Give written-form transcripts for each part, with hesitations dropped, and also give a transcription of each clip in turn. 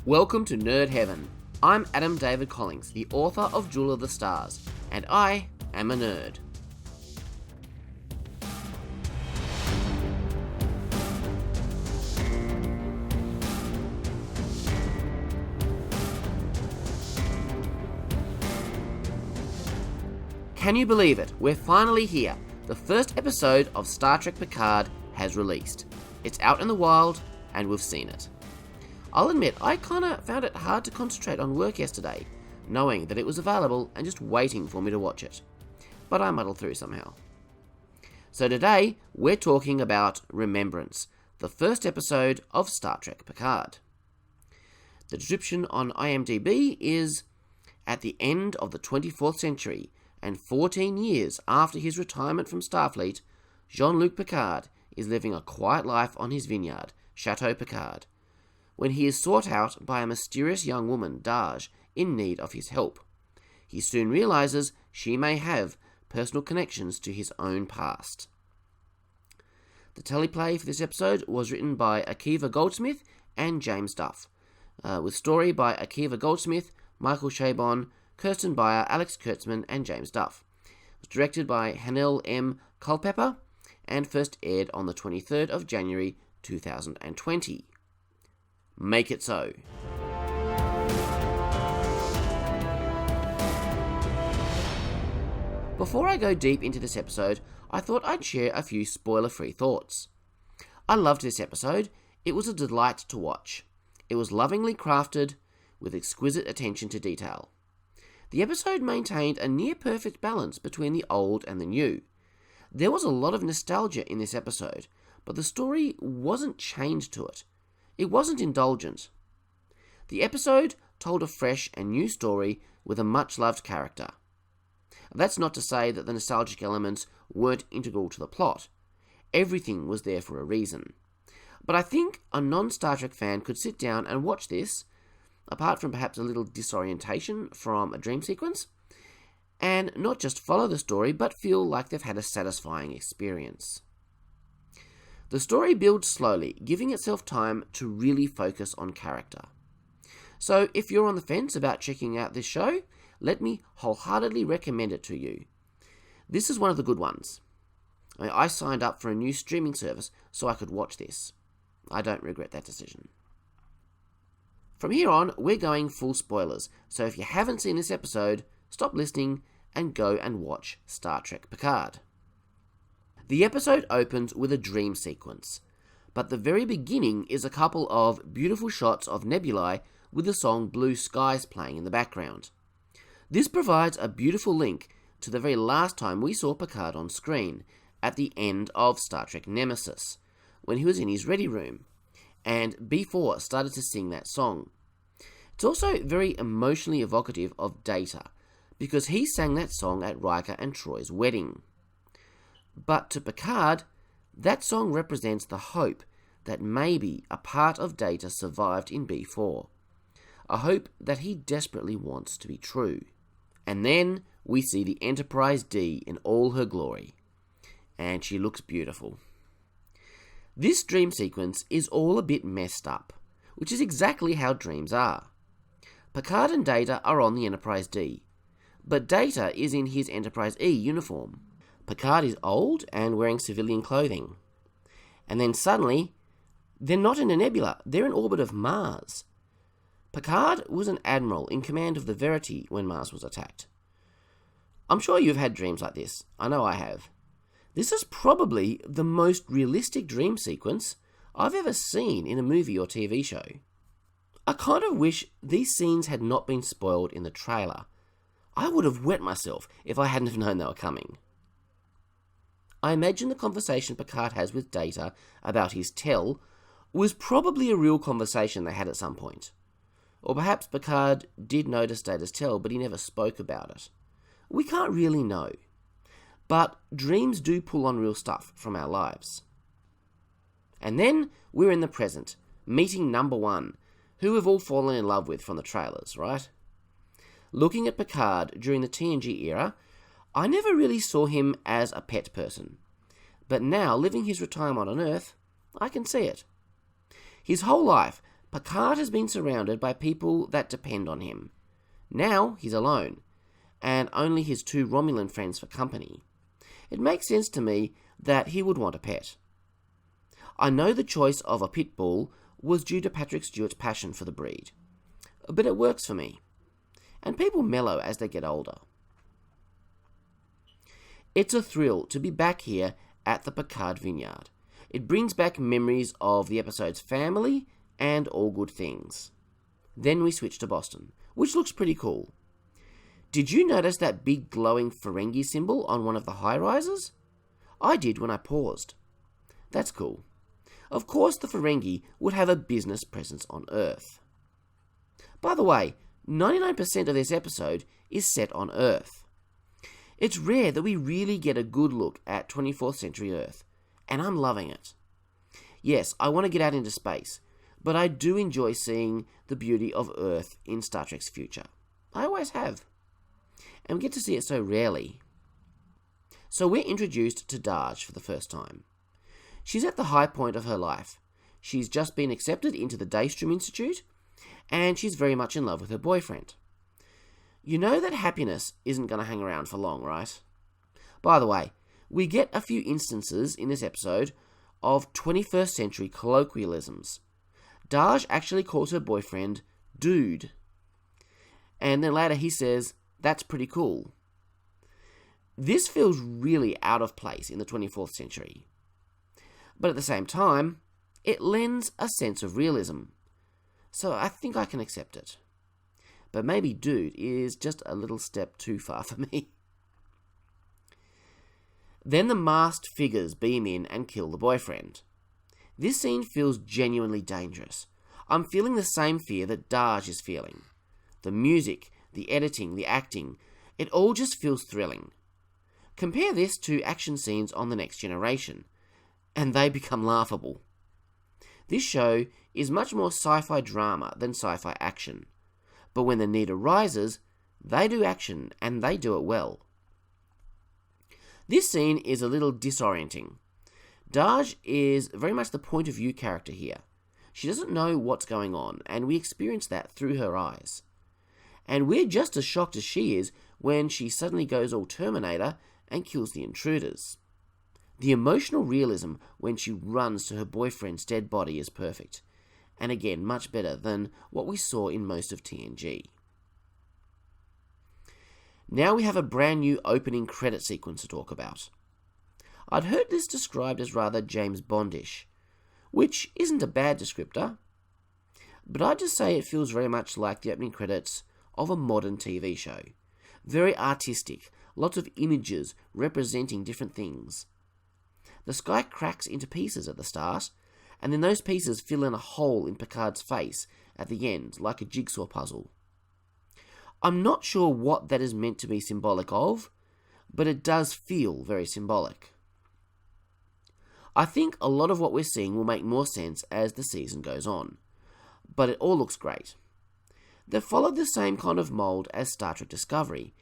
Welcome to Nerd Heaven. I'm Adam David Collins, the author of Jewel of the Stars, and I am a nerd. Can you believe it? We're finally here. The first episode of Star Trek Picard has released. It's out in the wild, and we've seen it. I'll admit, I kinda found it hard to concentrate on work yesterday, knowing that it was available and just waiting for me to watch it. But I muddled through somehow. So today, we're talking about Remembrance, the first episode of Star Trek Picard. The description on IMDb is, at the end of the 24th century, and 14 years after his retirement from Starfleet, Jean-Luc Picard is living a quiet life on his vineyard, Chateau Picard, when he is sought out by a mysterious young woman, Daj, in need of his help. He soon realizes she may have personal connections to his own past. The teleplay for this episode was written by Akiva Goldsmith and James Duff, with story by Akiva Goldsmith, Michael Chabon, Kirsten Beyer, Alex Kurtzman, and James Duff. It was directed by Hanel M. Culpepper and first aired on the 23rd of January 2020. Make it so. Before I go deep into this episode, I thought I'd share a few spoiler-free thoughts. I loved this episode. It was a delight to watch. It was lovingly crafted, with exquisite attention to detail. The episode maintained a near-perfect balance between the old and the new. There was a lot of nostalgia in this episode, but the story wasn't chained to it. It wasn't indulgent. The episode told a fresh and new story with a much-loved character. That's not to say that the nostalgic elements weren't integral to the plot. Everything was there for a reason. But I think a non-Star Trek fan could sit down and watch this, apart from perhaps a little disorientation from a dream sequence, and not just follow the story, but feel like they've had a satisfying experience. The story builds slowly, giving itself time to really focus on character. So if you're on the fence about checking out this show, let me wholeheartedly recommend it to you. This is one of the good ones. I signed up for a new streaming service so I could watch this. I don't regret that decision. From here on, we're going full spoilers, so if you haven't seen this episode, stop listening and go and watch Star Trek Picard. The episode opens with a dream sequence, but the very beginning is a couple of beautiful shots of nebulae with the song Blue Skies playing in the background. This provides a beautiful link to the very last time we saw Picard on screen, at the end of Star Trek Nemesis, when he was in his ready room, and B4 started to sing that song. It's also very emotionally evocative of Data, because he sang that song at Riker and Troy's wedding. But to Picard, that song represents the hope that maybe a part of Data survived in B4. A hope that he desperately wants to be true. And then we see the Enterprise D in all her glory. And she looks beautiful. This dream sequence is all a bit messed up, which is exactly how dreams are. Picard and Data are on the Enterprise D, but Data is in his Enterprise E uniform. Picard is old and wearing civilian clothing. And then suddenly, they're not in a nebula, they're in orbit of Mars. Picard was an admiral in command of the Verity when Mars was attacked. I'm sure you've had dreams like this. I know I have. This is probably the most realistic dream sequence I've ever seen in a movie or TV show. I kind of wish these scenes had not been spoiled in the trailer. I would have wet myself if I hadn't have known they were coming. I imagine the conversation Picard has with Data about his tell was probably a real conversation they had at some point. Or perhaps Picard did notice Data's tell, but he never spoke about it. We can't really know. But dreams do pull on real stuff from our lives. And then we're in the present, meeting number one, who we've all fallen in love with from the trailers, right? Looking at Picard during the TNG era, I never really saw him as a pet person. But now, living his retirement on Earth, I can see it. His whole life, Picard has been surrounded by people that depend on him. Now he's alone, and only his 2 Romulan friends for company. It makes sense to me that he would want a pet. I know the choice of a pit bull was due to Patrick Stewart's passion for the breed, but it works for me, and people mellow as they get older. It's a thrill to be back here at the Picard Vineyard. It brings back memories of the episode's family and all good things. Then we switch to Boston, which looks pretty cool. Did you notice that big glowing Ferengi symbol on one of the high-rises? I did when I paused. That's cool. Of course the Ferengi would have a business presence on Earth. By the way, 99% of this episode is set on Earth. It's rare that we really get a good look at 24th century Earth, and I'm loving it. Yes, I want to get out into space, but I do enjoy seeing the beauty of Earth in Star Trek's future. I always have. And we get to see it so rarely. So we're introduced to Dahj for the first time. She's at the high point of her life. She's just been accepted into the Daystrom Institute, and she's very much in love with her boyfriend. You know that happiness isn't going to hang around for long, right? By the way, we get a few instances in this episode of 21st century colloquialisms. Dahj actually calls her boyfriend dude. And then later he says, "That's pretty cool." This feels really out of place in the 24th century. But at the same time, it lends a sense of realism. So I think I can accept it. But maybe dude is just a little step too far for me. Then the masked figures beam in and kill the boyfriend. This scene feels genuinely dangerous. I'm feeling the same fear that Dahj is feeling. The music, the editing, the acting, it all just feels thrilling. Compare this to action scenes on The Next Generation, and they become laughable. This show is much more sci-fi drama than sci-fi action. But when the need arises, they do action, and they do it well. This scene is a little disorienting. Dahj is very much the point of view character here. She doesn't know what's going on, and we experience that through her eyes. And we're just as shocked as she is when she suddenly goes all Terminator and kills the intruders. The emotional realism when she runs to her boyfriend's dead body is perfect. And again, much better than what we saw in most of TNG. Now we have a brand new opening credit sequence to talk about. I'd heard this described as rather James Bondish, which isn't a bad descriptor, but I'd just say it feels very much like the opening credits of a modern TV show. Very artistic, lots of images representing different things. The sky cracks into pieces at the start, and then those pieces fill in a hole in Picard's face at the end, like a jigsaw puzzle. I'm not sure what that is meant to be symbolic of, but it does feel very symbolic. I think a lot of what we're seeing will make more sense as the season goes on, but it all looks great. They've followed the same kind of mould as Star Trek Discovery,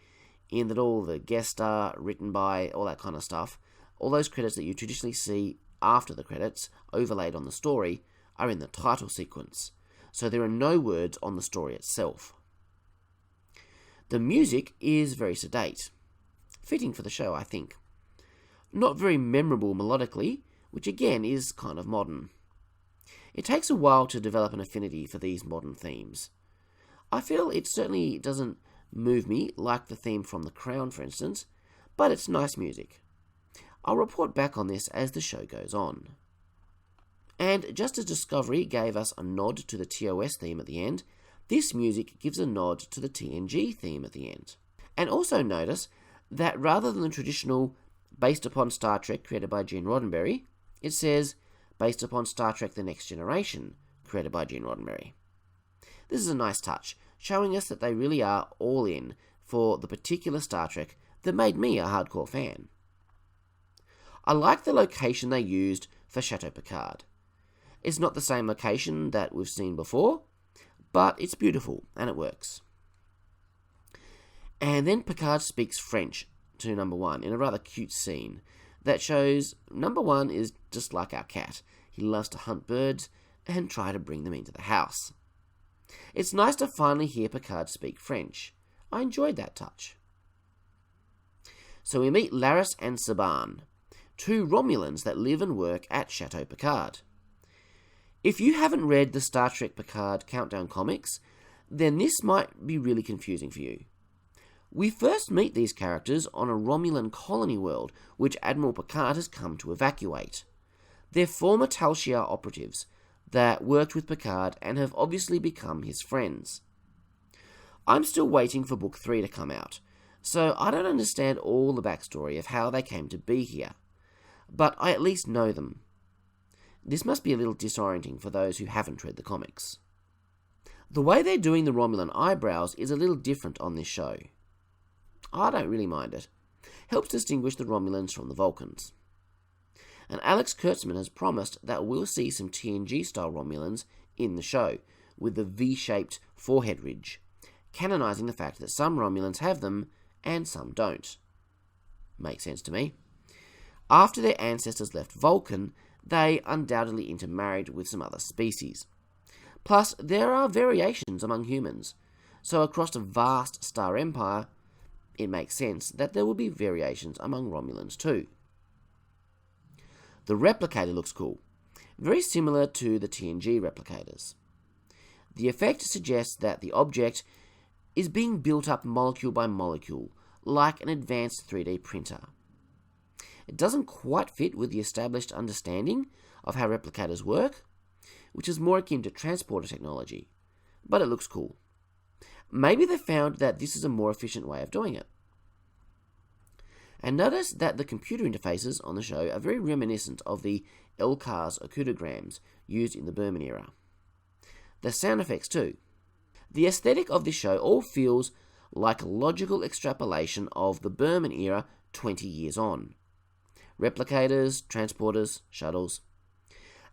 in that all the guest star, written by, all that kind of stuff, all those credits that you traditionally see after the credits, overlaid on the story, are in the title sequence, so there are no words on the story itself. The music is very sedate, fitting for the show, I think. Not very memorable melodically, which again is kind of modern. It takes a while to develop an affinity for these modern themes. I feel it certainly doesn't move me like the theme from The Crown, for instance, but it's nice music. I'll report back on this as the show goes on. And just as Discovery gave us a nod to the TOS theme at the end, this music gives a nod to the TNG theme at the end. And also notice that rather than the traditional based upon Star Trek created by Gene Roddenberry, it says based upon Star Trek The Next Generation created by Gene Roddenberry. This is a nice touch, showing us that they really are all in for the particular Star Trek that made me a hardcore fan. I like the location they used for Chateau Picard. It's not the same location that we've seen before, but it's beautiful and it works. And then Picard speaks French to Number One in a rather cute scene that shows Number One is just like our cat. He loves to hunt birds and try to bring them into the house. It's nice to finally hear Picard speak French. I enjoyed that touch. So we meet Laris and Saban, two Romulans that live and work at Chateau Picard. If you haven't read the Star Trek Picard Countdown comics, then this might be really confusing for you. We first meet these characters on a Romulan colony world which Admiral Picard has come to evacuate. They're former Tal Shiar operatives that worked with Picard and have obviously become his friends. I'm still waiting for Book 3 to come out, so I don't understand all the backstory of how they came to be here, but I at least know them. This must be a little disorienting for those who haven't read the comics. The way they're doing the Romulan eyebrows is a little different on this show. I don't really mind it. Helps distinguish the Romulans from the Vulcans. And Alex Kurtzman has promised that we'll see some TNG-style Romulans in the show, with the V-shaped forehead ridge, canonising the fact that some Romulans have them and some don't. Makes sense to me. After their ancestors left Vulcan, they undoubtedly intermarried with some other species. Plus, there are variations among humans, so across a vast star empire, it makes sense that there will be variations among Romulans too. The replicator looks cool, very similar to the TNG replicators. The effect suggests that the object is being built up molecule by molecule, like an advanced 3D printer. It doesn't quite fit with the established understanding of how replicators work, which is more akin to transporter technology, but it looks cool. Maybe they found that this is a more efficient way of doing it. And notice that the computer interfaces on the show are very reminiscent of the LCARS ocudograms used in the Berman era. The sound effects too. The aesthetic of this show all feels like a logical extrapolation of the Berman era 20 years on. Replicators, transporters, shuttles.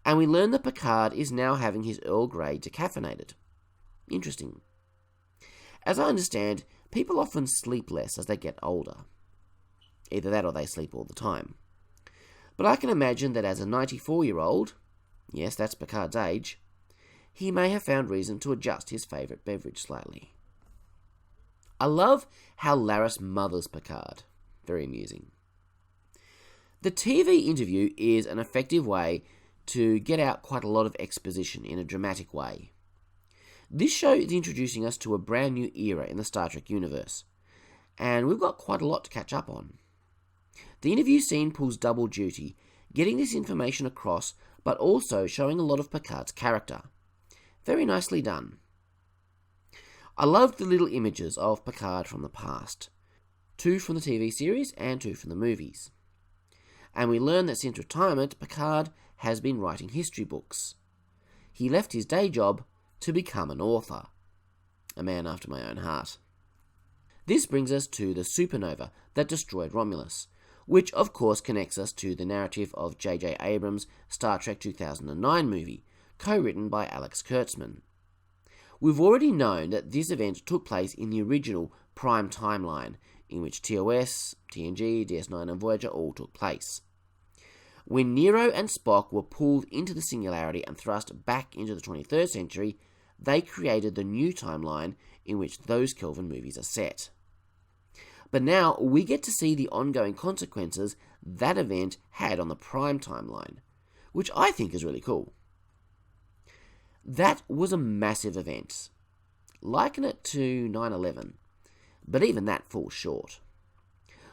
And we learn that Picard is now having his Earl Grey decaffeinated. Interesting. As I understand, people often sleep less as they get older. Either that or they sleep all the time. But I can imagine that as a 94-year-old, yes, that's Picard's age, he may have found reason to adjust his favourite beverage slightly. I love how Laris mothers Picard. Very amusing. The TV interview is an effective way to get out quite a lot of exposition in a dramatic way. This show is introducing us to a brand new era in the Star Trek universe, and we've got quite a lot to catch up on. The interview scene pulls double duty, getting this information across, but also showing a lot of Picard's character. Very nicely done. I loved the little images of Picard from the past, 2 from the TV series and 2 from the movies. And we learn that since retirement, Picard has been writing history books. He left his day job to become an author. A man after my own heart. This brings us to the supernova that destroyed Romulus, which of course connects us to the narrative of J.J. Abrams' Star Trek 2009 movie, co-written by Alex Kurtzman. We've already known that this event took place in the original Prime timeline, in which TOS, TNG, DS9 and Voyager all took place. When Nero and Spock were pulled into the singularity and thrust back into the 23rd century, they created the new timeline in which those Kelvin movies are set. But now we get to see the ongoing consequences that event had on the Prime timeline, which I think is really cool. That was a massive event. Liken it to 9/11, but even that falls short.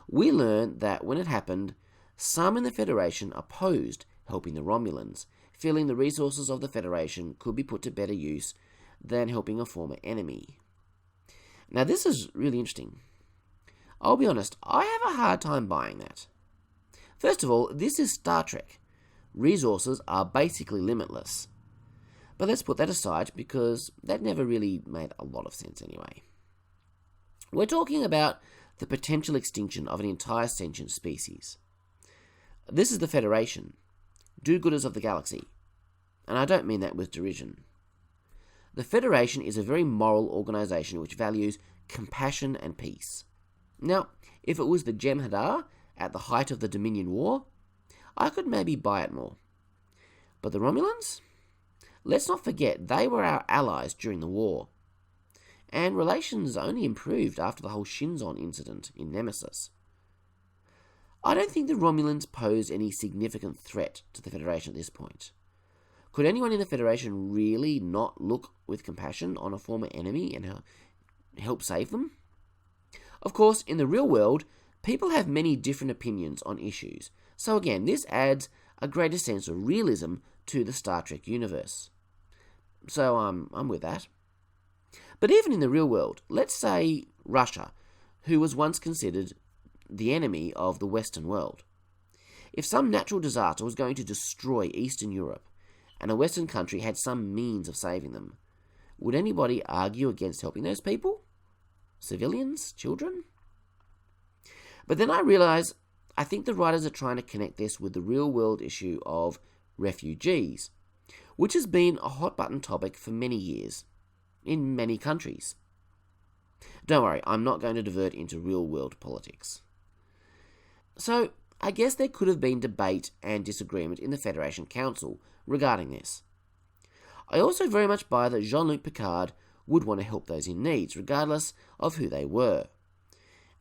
We learn that when it happened, some in the Federation opposed helping the Romulans, feeling the resources of the Federation could be put to better use than helping a former enemy. Now this is really interesting. I'll be honest, I have a hard time buying that. First of all, this is Star Trek. Resources are basically limitless. But let's put that aside because that never really made a lot of sense anyway. We're talking about the potential extinction of an entire sentient species. This is the Federation, do-gooders of the galaxy, and I don't mean that with derision. The Federation is a very moral organisation which values compassion and peace. Now, if it was the Jem'Hadar at the height of the Dominion War, I could maybe buy it more. But the Romulans? Let's not forget they were our allies during the war. And relations only improved after the whole Shinzon incident in Nemesis. I don't think the Romulans pose any significant threat to the Federation at this point. Could anyone in the Federation really not look with compassion on a former enemy and help save them? Of course, in the real world, people have many different opinions on issues, so again, this adds a greater sense of realism to the Star Trek universe. So I'm with that. But even in the real world, let's say Russia, who was once considered the enemy of the Western world. If some natural disaster was going to destroy Eastern Europe, and a Western country had some means of saving them, would anybody argue against helping those people? Civilians? Children? But then I realise I think the writers are trying to connect this with the real-world issue of refugees, which has been a hot-button topic for many years, in many countries. Don't worry, I'm not going to divert into real-world politics. So, I guess there could have been debate and disagreement in the Federation Council regarding this. I also very much buy that Jean-Luc Picard would want to help those in need, regardless of who they were.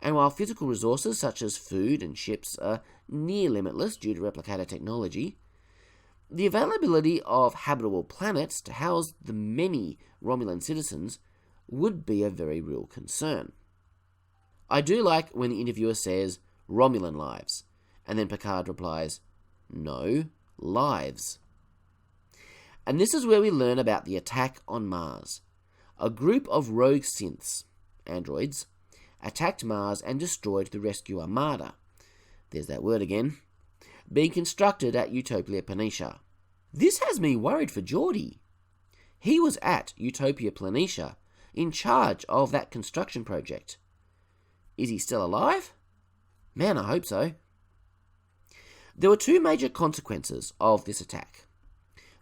And while physical resources such as food and ships are near limitless due to replicator technology, the availability of habitable planets to house the many Romulan citizens would be a very real concern. I do like when the interviewer says, Romulan lives, and then Picard replies, no, lives. And this is where we learn about the attack on Mars. A group of rogue synths, androids, attacked Mars and destroyed the rescue armada. There's that word again. Being constructed at Utopia Planitia. This has me worried for Geordi. He was at Utopia Planitia, in charge of that construction project. Is he still alive? Man, I hope so. There were two major consequences of this attack.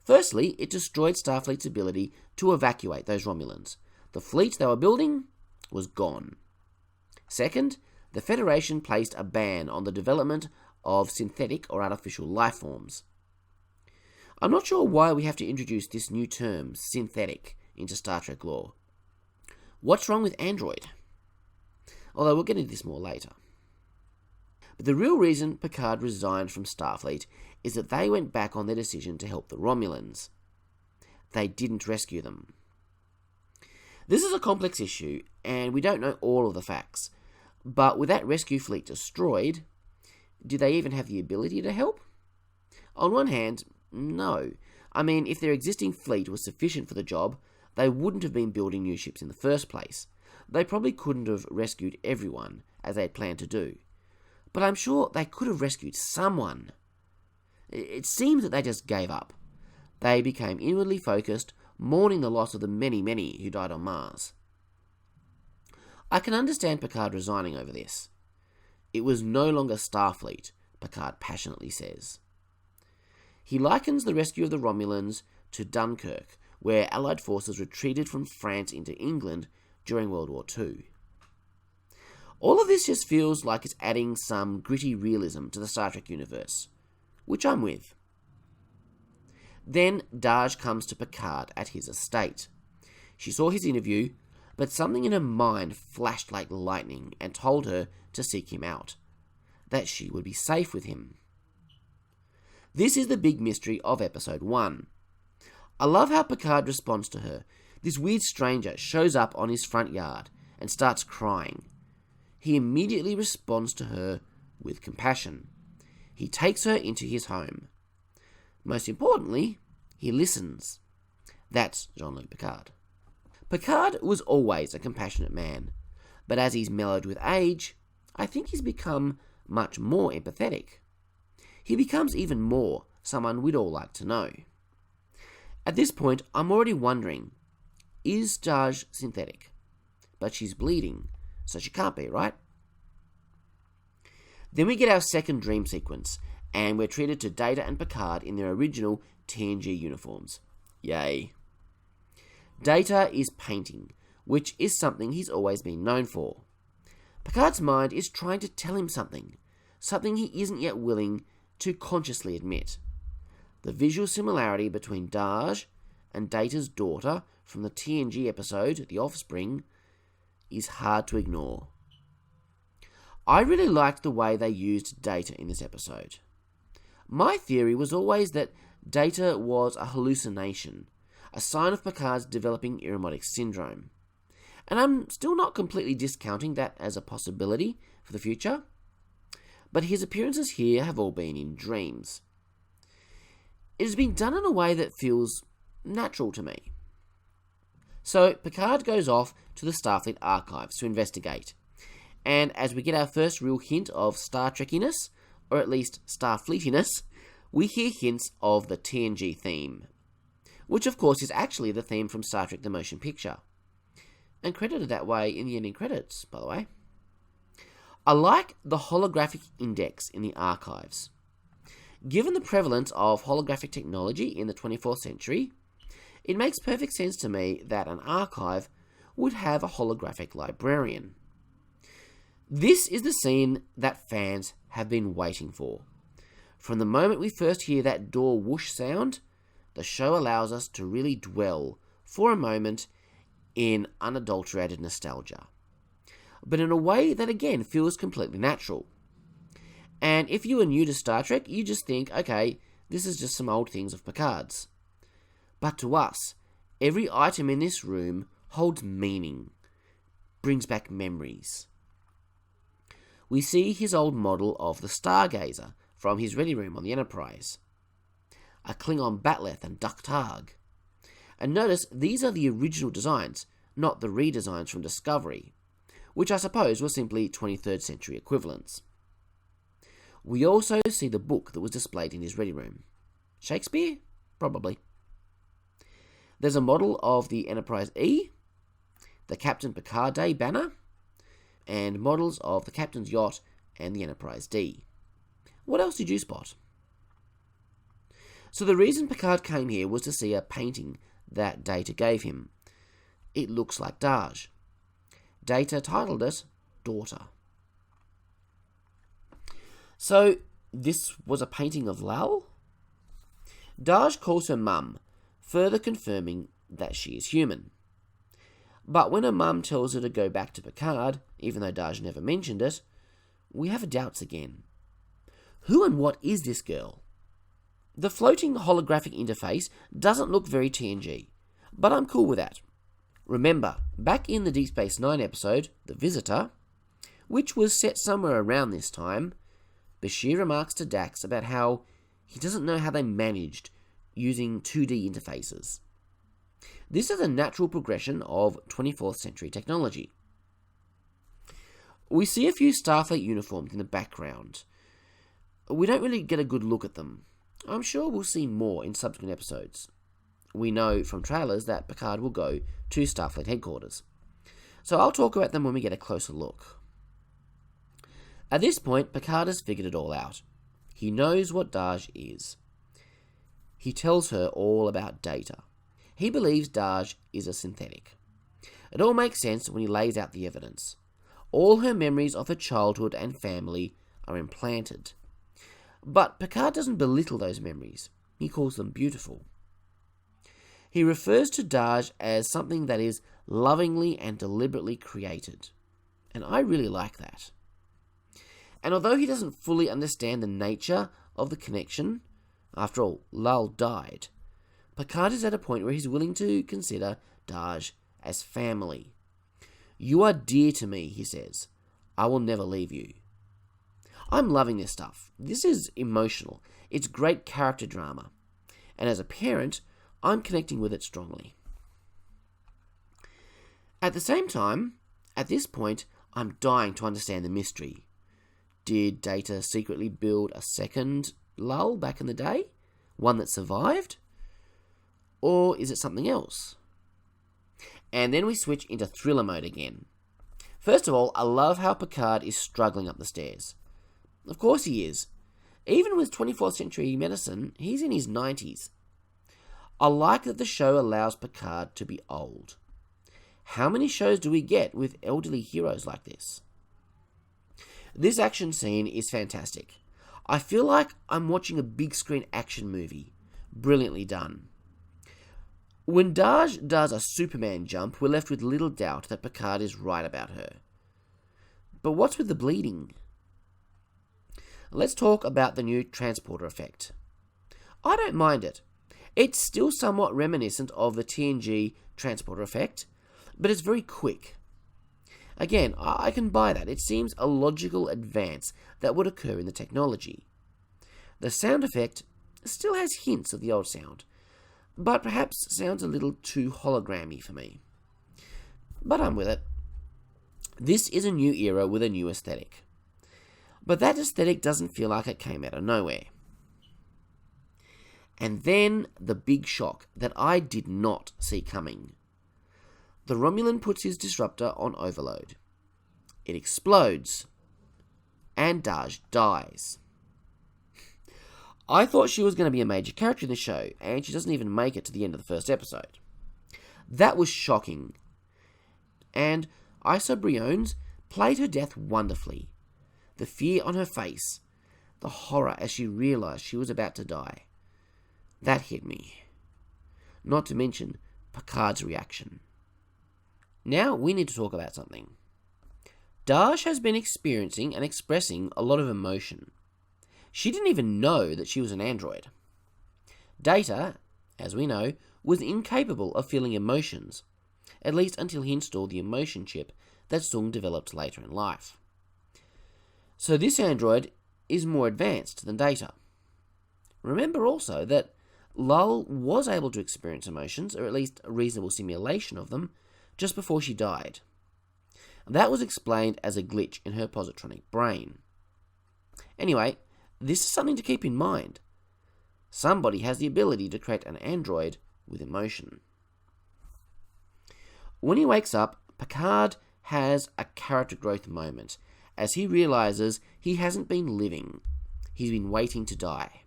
Firstly, it destroyed Starfleet's ability to evacuate those Romulans. The fleet they were building was gone. Second, the Federation placed a ban on the development of synthetic or artificial life forms. I'm not sure why we have to introduce this new term, synthetic, into Star Trek lore. What's wrong with Android? Although we'll get into this more later. But the real reason Picard resigned from Starfleet is that they went back on their decision to help the Romulans. They didn't rescue them. This is a complex issue, and we don't know all of the facts. But with that rescue fleet destroyed, did they even have the ability to help? On one hand, no. I mean, if their existing fleet was sufficient for the job, they wouldn't have been building new ships in the first place. They probably couldn't have rescued everyone, as they had planned to do. But I'm sure they could have rescued someone. It seems that they just gave up. They became inwardly focused, mourning the loss of the many who died on Mars. I can understand Picard resigning over this. It was no longer Starfleet, Picard passionately says. He likens the rescue of the Romulans to Dunkirk, where Allied forces retreated from France into England during World War II. All of this just feels like it's adding some gritty realism to the Star Trek universe, which I'm with. Then Dahj comes to Picard at his estate. She saw his interview, but something in her mind flashed like lightning and told her to seek him out, that she would be safe with him. This is the big mystery of episode 1. I love how Picard responds to her. This weird stranger shows up on his front yard and starts crying. He immediately responds to her with compassion. He takes her into his home. Most importantly, he listens. That's Jean-Luc Picard. Picard was always a compassionate man, but as he's mellowed with age, I think he's become much more empathetic. He becomes even more someone we'd all like to know. At this point, I'm already wondering, is Dahj synthetic? But she's bleeding, so she can't be, right? Then we get our second dream sequence, and we're treated to Data and Picard in their original TNG uniforms. Yay. Data is painting, which is something he's always been known for. Picard's mind is trying to tell him something he isn't yet willing to consciously admit. The visual similarity between Dahj and Data's daughter from the TNG episode, The Offspring, is hard to ignore. I really liked the way they used Data in this episode. My theory was always that Data was a hallucination, a sign of Picard's developing Irumodic syndrome. And I'm still not completely discounting that as a possibility for the future, but his appearances here have all been in dreams. It has been done in a way that feels natural to me. So Picard goes off to the Starfleet archives to investigate, and as we get our first real hint of Star Trekkiness, or at least Starfleetiness, we hear hints of the TNG theme, which of course is actually the theme from Star Trek the Motion Picture, and credited that way in the ending credits, by the way. I like the holographic index in the archives. Given the prevalence of holographic technology in the 24th century, it makes perfect sense to me that an archive would have a holographic librarian. This is the scene that fans have been waiting for. From the moment we first hear that door whoosh sound, the show allows us to really dwell, for a moment, in unadulterated nostalgia, but in a way that again feels completely natural. And if you are new to Star Trek, you just think, okay, this is just some old things of Picard's. But to us, every item in this room holds meaning, brings back memories. We see his old model of the Stargazer from his ready room on the Enterprise, a Klingon Batleth and Duck Targ. And notice, these are the original designs, not the redesigns from Discovery, which I suppose were simply 23rd century equivalents. We also see the book that was displayed in his ready room. Shakespeare? Probably. There's a model of the Enterprise E, the Captain Picard Day banner, and models of the Captain's Yacht and the Enterprise D. What else did you spot? So the reason Picard came here was to see a painting that Data gave him. It looks like Dahj. Data titled it Daughter. So this was a painting of Lal? Dahj calls her mum, further confirming that she is human. But when her mum tells her to go back to Picard, even though Dahj never mentioned it, we have doubts again. Who and what is this girl? The floating holographic interface doesn't look very TNG, but I'm cool with that. Remember, back in the Deep Space Nine episode, The Visitor, which was set somewhere around this time, Bashir remarks to Dax about how he doesn't know how they managed using 2D interfaces. This is a natural progression of 24th century technology. We see a few Starfleet uniforms in the background. We don't really get a good look at them. I'm sure we'll see more in subsequent episodes. We know from trailers that Picard will go to Starfleet headquarters, so I'll talk about them when we get a closer look. At this point, Picard has figured it all out. He knows what Dahj is. He tells her all about Data. He believes Dahj is a synthetic. It all makes sense when he lays out the evidence. All her memories of her childhood and family are implanted. But Picard doesn't belittle those memories. He calls them beautiful. He refers to Dahj as something that is lovingly and deliberately created. And I really like that. And although he doesn't fully understand the nature of the connection, after all, Lal died, Picard is at a point where he's willing to consider Dahj as family. You are dear to me, he says. I will never leave you. I'm loving this stuff. This is emotional. It's great character drama. And as a parent, I'm connecting with it strongly. At the same time, at this point, I'm dying to understand the mystery. Did Data secretly build a second Lal back in the day? One that survived? Or is it something else? And then we switch into thriller mode again. First of all, I love how Picard is struggling up the stairs. Of course he is. Even with 24th century medicine, he's in his 90s. I like that the show allows Picard to be old. How many shows do we get with elderly heroes like this? This action scene is fantastic. I feel like I'm watching a big screen action movie. Brilliantly done. When Dahj does a Superman jump, we're left with little doubt that Picard is right about her. But what's with the bleeding? Let's talk about the new transporter effect. I don't mind it. It's still somewhat reminiscent of the TNG transporter effect, but it's very quick. Again, I can buy that. It seems a logical advance that would occur in the technology. The sound effect still has hints of the old sound, but perhaps sounds a little too hologrammy for me. But I'm with it. This is a new era with a new aesthetic. But that aesthetic doesn't feel like it came out of nowhere. And then the big shock that I did not see coming. The Romulan puts his disruptor on overload. It explodes. And Dahj dies. I thought she was going to be a major character in the show, and she doesn't even make it to the end of the first episode. That was shocking. And Isa Briones played her death wonderfully. The fear on her face, the horror as she realised she was about to die. That hit me. Not to mention Picard's reaction. Now we need to talk about something. Dahj has been experiencing and expressing a lot of emotion. She didn't even know that she was an android. Data, as we know, was incapable of feeling emotions, at least until he installed the emotion chip that Soong developed later in life. So this android is more advanced than Data. Remember also that Lal was able to experience emotions, or at least a reasonable simulation of them, just before she died. That was explained as a glitch in her positronic brain. Anyway, this is something to keep in mind. Somebody has the ability to create an android with emotion. When he wakes up, Picard has a character growth moment as he realizes he hasn't been living. He's been waiting to die.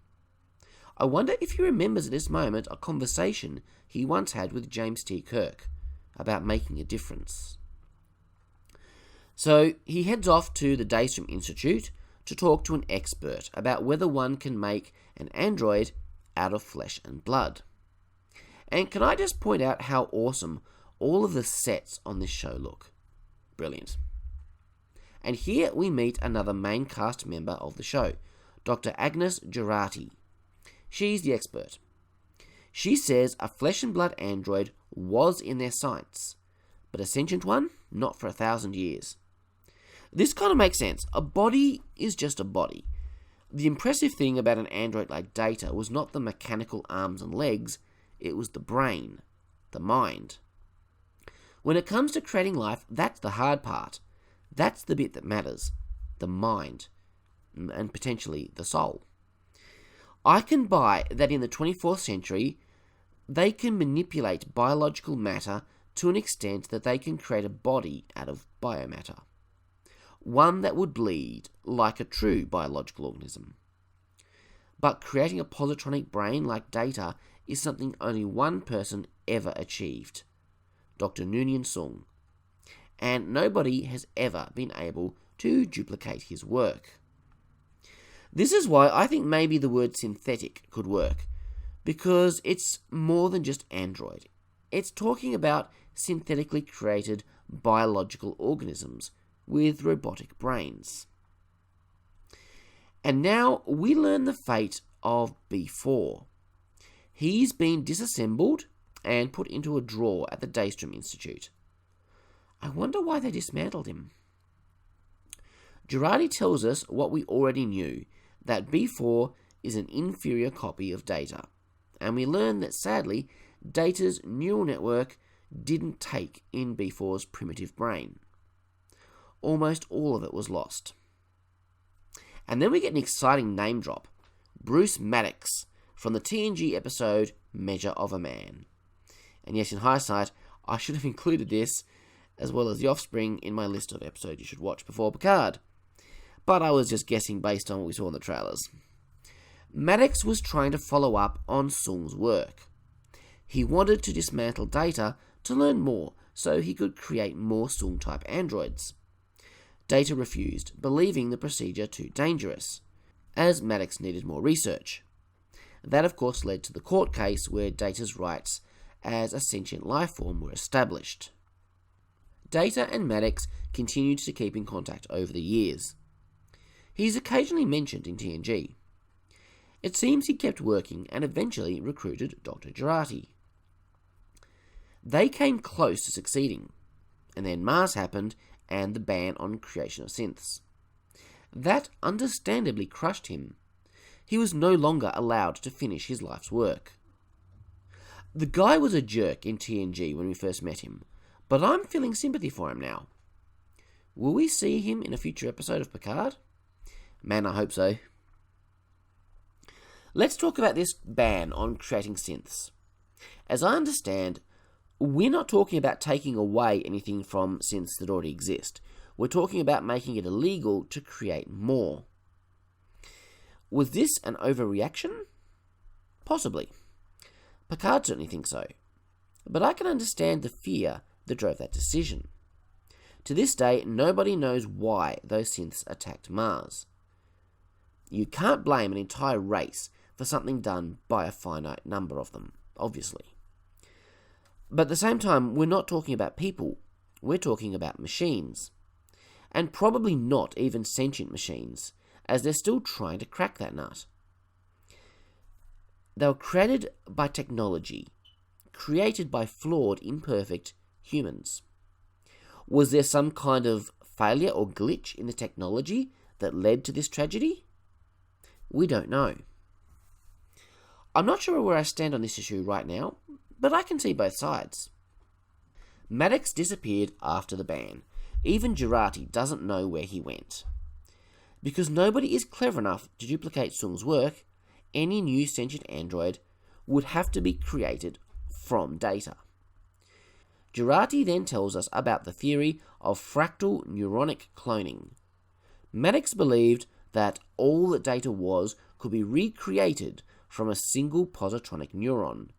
I wonder if he remembers at this moment a conversation he once had with James T. Kirk about making a difference. So he heads off to the Daystrom Institute to talk to an expert about whether one can make an android out of flesh and blood. And can I just point out how awesome all of the sets on this show look? Brilliant. And here we meet another main cast member of the show, Dr. Agnes Jarate. She's the expert. She says a flesh and blood android was in their sights, but a sentient one, not for 1,000 years. This kind of makes sense. A body is just a body. The impressive thing about an android like Data was not the mechanical arms and legs, it was the brain, the mind. When it comes to creating life, that's the hard part. That's the bit that matters, the mind, and potentially the soul. I can buy that in the 24th century, they can manipulate biological matter to an extent that they can create a body out of biomatter. One that would bleed like a true biological organism. But creating a positronic brain like Data is something only one person ever achieved, Dr. Noonien Soong. And nobody has ever been able to duplicate his work. This is why I think maybe the word synthetic could work, because it's more than just android. It's talking about synthetically created biological organisms with robotic brains. And now we learn the fate of B4. He's been disassembled and put into a drawer at the Daystrom Institute. I wonder why they dismantled him. Jarate tells us what we already knew, that B4 is an inferior copy of Data, and we learn that sadly, Data's neural network didn't take in B4's primitive brain. Almost all of it was lost. And then we get an exciting name drop, Bruce Maddox, from the TNG episode Measure of a Man. And yes, in hindsight, I should have included this, as well as The Offspring, in my list of episodes you should watch before Picard. But I was just guessing based on what we saw in the trailers. Maddox was trying to follow up on Soong's work. He wanted to dismantle Data to learn more so he could create more Soong-type androids. Data refused, believing the procedure too dangerous, as Maddox needed more research. That of course led to the court case where Data's rights as a sentient life form were established. Data and Maddox continued to keep in contact over the years. He's occasionally mentioned in TNG. It seems he kept working and eventually recruited Dr. Jarate. They came close to succeeding, and then Mars happened and the ban on creation of synths. That understandably crushed him. He was no longer allowed to finish his life's work. The guy was a jerk in TNG when we first met him, but I'm feeling sympathy for him now. Will we see him in a future episode of Picard? Man, I hope so. Let's talk about this ban on creating synths. As I understand, we're not talking about taking away anything from synths that already exist. We're talking about making it illegal to create more. Was this an overreaction? Possibly. Picard certainly thinks so. But I can understand the fear that drove that decision. To this day, nobody knows why those synths attacked Mars. You can't blame an entire race for something done by a finite number of them, obviously. But at the same time, we're not talking about people, we're talking about machines. And probably not even sentient machines, as they're still trying to crack that nut. They were created by technology, created by flawed, imperfect humans. Was there some kind of failure or glitch in the technology that led to this tragedy? We don't know. I'm not sure where I stand on this issue right now, but I can see both sides. Maddox disappeared after the ban. Even Jarate doesn't know where he went. Because nobody is clever enough to duplicate Soong's work, any new sentient android would have to be created from data. Jarate then tells us about the theory of fractal neuronic cloning. Maddox believed that all that data was could be recreated from a single positronic neuron,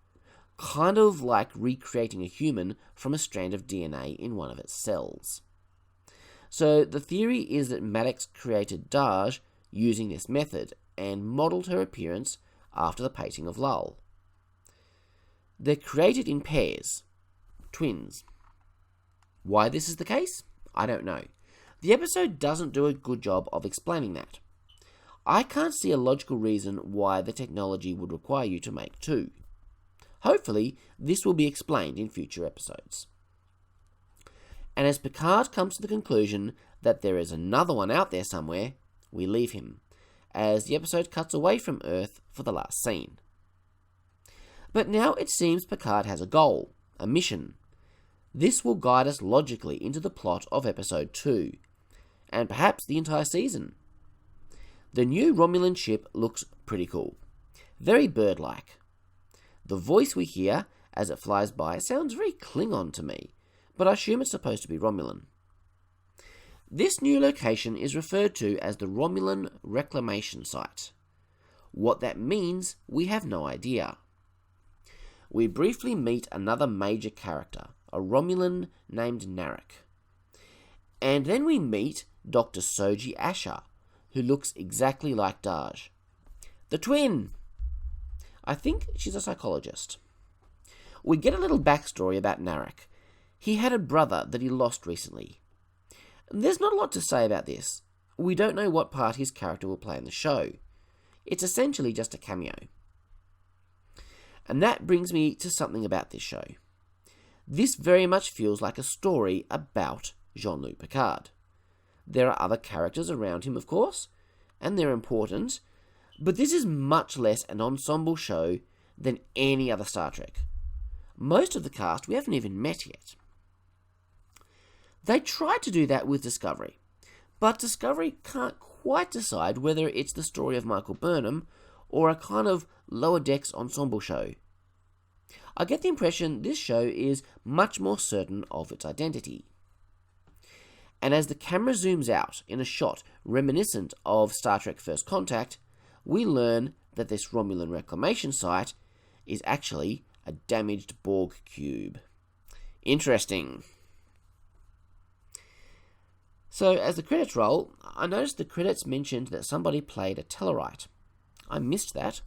kind of like recreating a human from a strand of DNA in one of its cells. So the theory is that Maddox created Dahj using this method and modelled her appearance after the painting of Lull. They're created in pairs, twins. Why this is the case? I don't know. The episode doesn't do a good job of explaining that. I can't see a logical reason why the technology would require you to make two. Hopefully, this will be explained in future episodes. And as Picard comes to the conclusion that there is another one out there somewhere, we leave him, as the episode cuts away from Earth for the last scene. But now it seems Picard has a goal, a mission. This will guide us logically into the plot of episode 2, and perhaps the entire season. The new Romulan ship looks pretty cool, very bird-like. The voice we hear as it flies by sounds very Klingon to me, but I assume it's supposed to be Romulan. This new location is referred to as the Romulan Reclamation Site. What that means, we have no idea. We briefly meet another major character, a Romulan named Narek. And then we meet Dr. Soji Asher, who looks exactly like Dahj. The twin! I think she's a psychologist. We get a little backstory about Narek. He had a brother that he lost recently. There's not a lot to say about this. We don't know what part his character will play in the show. It's essentially just a cameo. And that brings me to something about this show. This very much feels like a story about Jean-Luc Picard. There are other characters around him, of course, and they're important, but this is much less an ensemble show than any other Star Trek. Most of the cast we haven't even met yet. They tried to do that with Discovery, but Discovery can't quite decide whether it's the story of Michael Burnham or a kind of lower decks ensemble show. I get the impression this show is much more certain of its identity. And as the camera zooms out in a shot reminiscent of Star Trek First Contact, we learn that this Romulan reclamation site is actually a damaged Borg cube. Interesting. So, as the credits roll, I noticed the credits mentioned that somebody played a Tellarite. I missed that,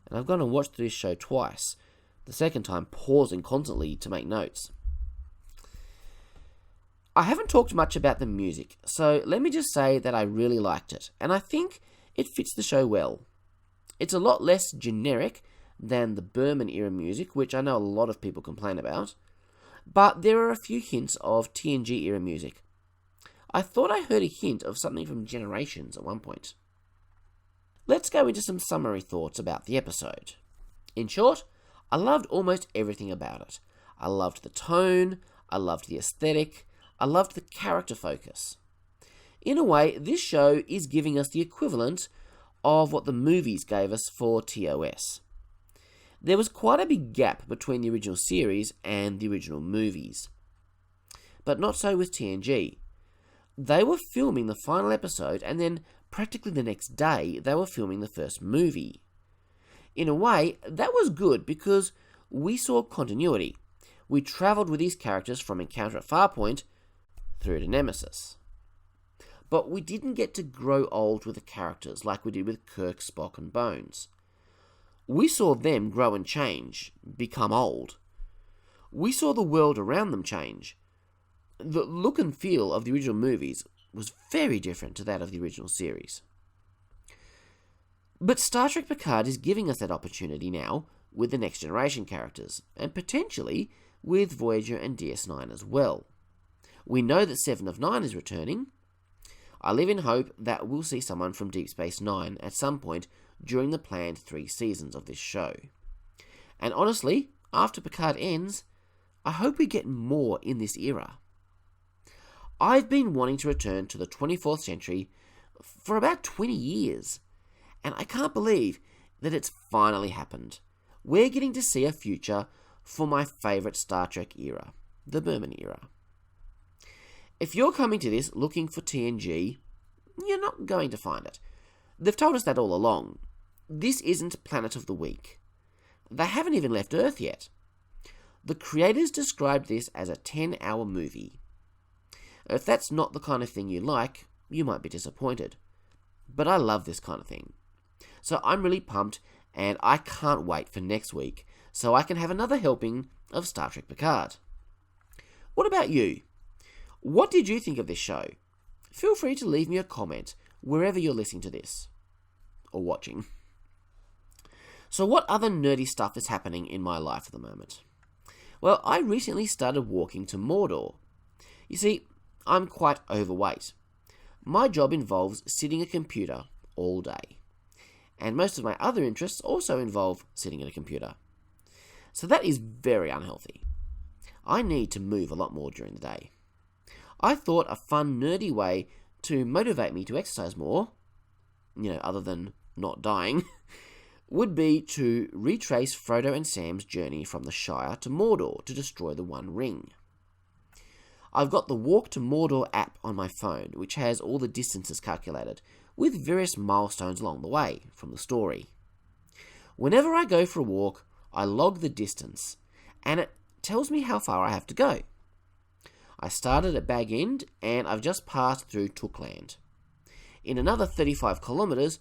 and I've gone and watched this show twice. the second time pausing constantly to make notes. I haven't talked much about the music, so let me just say that I really liked it, and I think it fits the show well. It's a lot less generic than the Berman-era music, which I know a lot of people complain about, but there are a few hints of TNG-era music. I thought I heard a hint of something from Generations at one point. Let's go into some summary thoughts about the episode. In short, I loved almost everything about it. I loved the tone, I loved the aesthetic, I loved the character focus. In a way, this show is giving us the equivalent of what the movies gave us for TOS. There was quite a big gap between the original series and the original movies. But not so with TNG. They were filming the final episode, and then practically the next day they were filming the first movie. In a way, that was good because we saw continuity. We travelled with these characters from Encounter at Farpoint through to Nemesis. But we didn't get to grow old with the characters like we did with Kirk, Spock and Bones. We saw them grow and change, become old. We saw the world around them change. The look and feel of the original movies was very different to that of the original series. But Star Trek Picard is giving us that opportunity now with the Next Generation characters, and potentially with Voyager and DS9 as well. We know that 7 of 9 is returning. I live in hope that we'll see someone from Deep Space Nine at some point during the planned 3 seasons of this show. And honestly, after Picard ends, I hope we get more in this era. I've been wanting to return to the 24th century for about 20 years, and I can't believe that it's finally happened. We're getting to see a future for my favourite Star Trek era, the Berman era. If you're coming to this looking for TNG, you're not going to find it. They've told us that all along. This isn't Planet of the Week. They haven't even left Earth yet. The creators described this as a 10-hour movie. If that's not the kind of thing you like, you might be disappointed. But I love this kind of thing. So I'm really pumped, and I can't wait for next week so I can have another helping of Star Trek Picard. What about you? What did you think of this show? Feel free to leave me a comment wherever you're listening to this. Or watching. So what other nerdy stuff is happening in my life at the moment? Well, I recently started walking to Mordor. You see, I'm quite overweight. My job involves sitting at a computer all day. And most of my other interests also involve sitting at a computer. So that is very unhealthy. I need to move a lot more during the day. I thought a fun, nerdy way to motivate me to exercise more, other than not dying, would be to retrace Frodo and Sam's journey from the Shire to Mordor to destroy the One Ring. I've got the Walk to Mordor app on my phone, which has all the distances calculated, with various milestones along the way from the story. Whenever I go for a walk, I log the distance, and it tells me how far I have to go. I started at Bag End, and I've just passed through Tookland. In another 35 kilometres,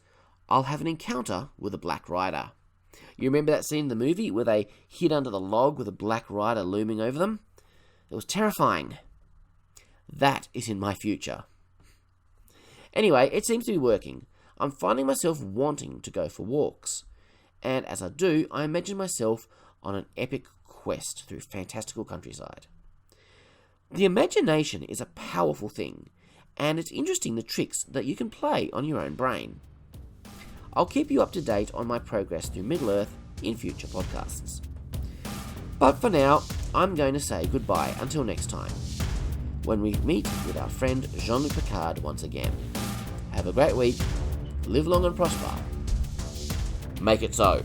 I'll have an encounter with a Black Rider. You remember that scene in the movie where they hid under the log with a Black Rider looming over them? It was terrifying. That is in my future. Anyway, it seems to be working. I'm finding myself wanting to go for walks. And as I do, I imagine myself on an epic quest through fantastical countryside. The imagination is a powerful thing, and it's interesting the tricks that you can play on your own brain. I'll keep you up to date on my progress through Middle-earth in future podcasts. But for now, I'm going to say goodbye until next time, when we meet with our friend Jean-Luc Picard once again. Have a great week, live long and prosper. Make it so.